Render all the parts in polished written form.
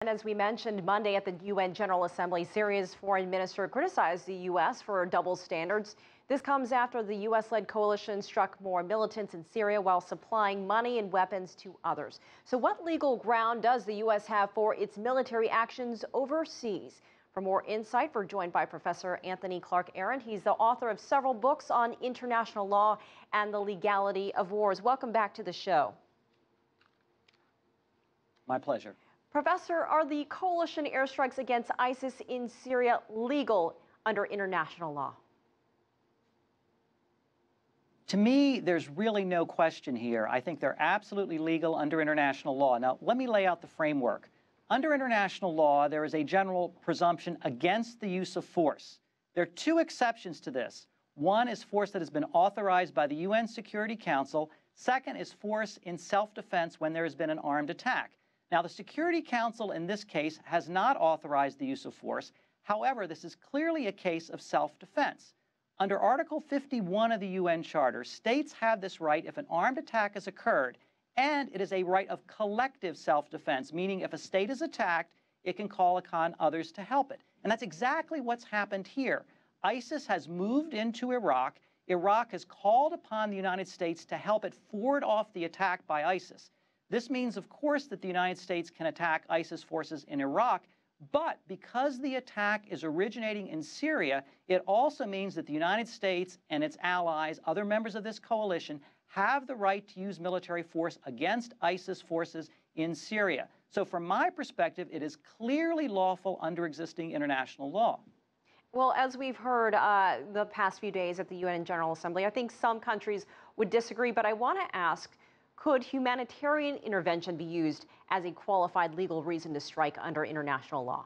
And as we mentioned Monday at the UN General Assembly, Syria's foreign minister criticized the U.S. for double standards. This comes after the U.S.-led coalition struck more militants in Syria while supplying money and weapons to others. So what legal ground does the U.S. have for its military actions overseas? For more insight, we're joined by Professor Anthony Clark Arend. He's the author of several books on international law and the legality of wars. Welcome back to the show. My pleasure. Professor, are the coalition airstrikes against ISIS in Syria legal under international law? To me, there's really no question here. I think they're absolutely legal under international law. Now, let me lay out the framework. Under international law, there is a general presumption against the use of force. There are two exceptions to this. One is force that has been authorized by the UN Security Council. Second is force in self-defense when there has been an armed attack. Now, the Security Council in this case has not authorized the use of force. However, this is clearly a case of self-defense. Under Article 51 of the UN Charter, states have this right if an armed attack has occurred, and it is a right of collective self-defense, meaning if a state is attacked, it can call upon others to help it. And that's exactly what's happened here. ISIS has moved into Iraq. Iraq has called upon the United States to help it ward off the attack by ISIS. This means, of course, that the United States can attack ISIS forces in Iraq, but because the attack is originating in Syria, it also means that the United States and its allies, other members of this coalition, have the right to use military force against ISIS forces in Syria. So from my perspective, it is clearly lawful under existing international law. Well, as we've heard the past few days at the UN General Assembly, I think some countries would disagree, but I want to ask, could humanitarian intervention be used as a qualified legal reason to strike under international law?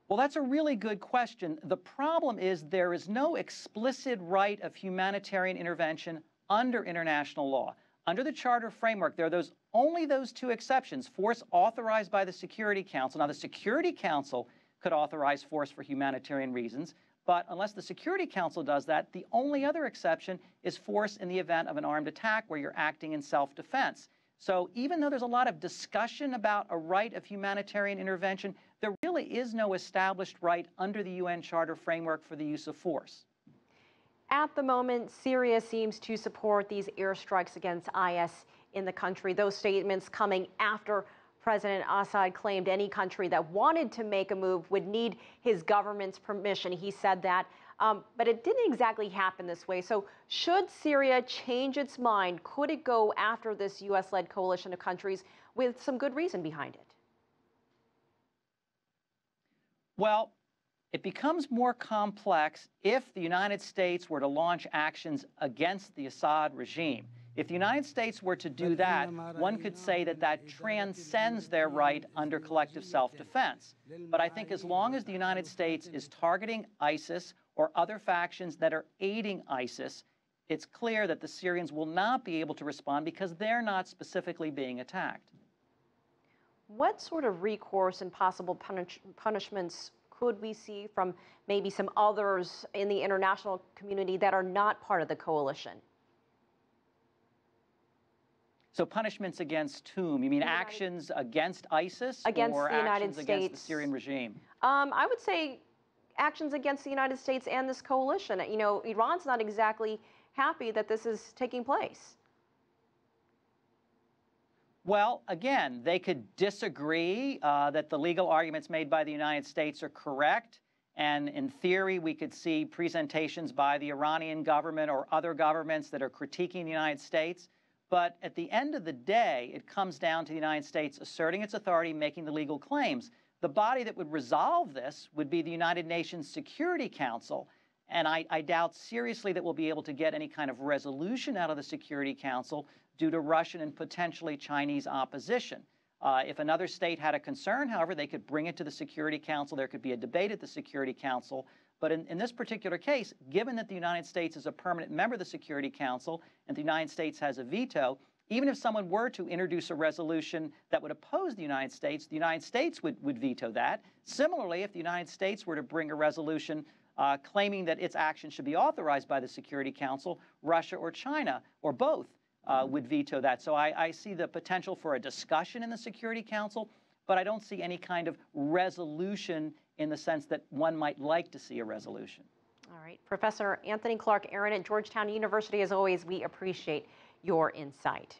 Well, that's a really good question. The problem is there is no explicit right of humanitarian intervention under international law. Under the Charter framework, there are only those two exceptions, force authorized by the Security Council. Now, the Security Council could authorize force for humanitarian reasons, but unless the Security Council does that, the only other exception is force in the event of an armed attack where you're acting in self-defense. So even though there's a lot of discussion about a right of humanitarian intervention, there really is no established right under the UN Charter framework for the use of force. At the moment, Syria seems to support these airstrikes against IS in the country. Those statements coming after President Assad claimed any country that wanted to make a move would need his government's permission. He said that, but it didn't exactly happen this way. So should Syria change its mind? Could it go after this U.S.-led coalition of countries with some good reason behind it? Well, it becomes more complex if the United States were to launch actions against the Assad regime. If the United States were to do that, one could say that that transcends their right under collective self-defense. But I think as long as the United States is targeting ISIS or other factions that are aiding ISIS, it's clear that the Syrians will not be able to respond because they're not specifically being attacked. What sort of recourse and possible punishments could we see from maybe some others in the international community that are not part of the coalition? So punishments against whom? You mean actions against ISIS against or the United actions States against the Syrian regime? I would say actions against the United States and this coalition. You know, Iran's not exactly happy that this is taking place. Well, again, they could disagree that the legal arguments made by the United States are correct. And in theory, we could see presentations by the Iranian government or other governments that are critiquing the United States. But at the end of the day, it comes down to the United States asserting its authority, making the legal claims. The body that would resolve this would be the United Nations Security Council. And I doubt seriously that we'll be able to get any kind of resolution out of the Security Council due to Russian and potentially Chinese opposition. If another state had a concern, however, they could bring it to the Security Council. There could be a debate at the Security Council. But in this particular case, given that the United States is a permanent member of the Security Council and the United States has a veto, even if someone were to introduce a resolution that would oppose the United States would veto that. Similarly, if the United States were to bring a resolution claiming that its action should be authorized by the Security Council, Russia or China, or both, would veto that. So I see the potential for a discussion in the Security Council, but I don't see any kind of resolution in the sense that one might like to see a resolution. All right. Professor Anthony Clark Arend at Georgetown University, as always, we appreciate your insight.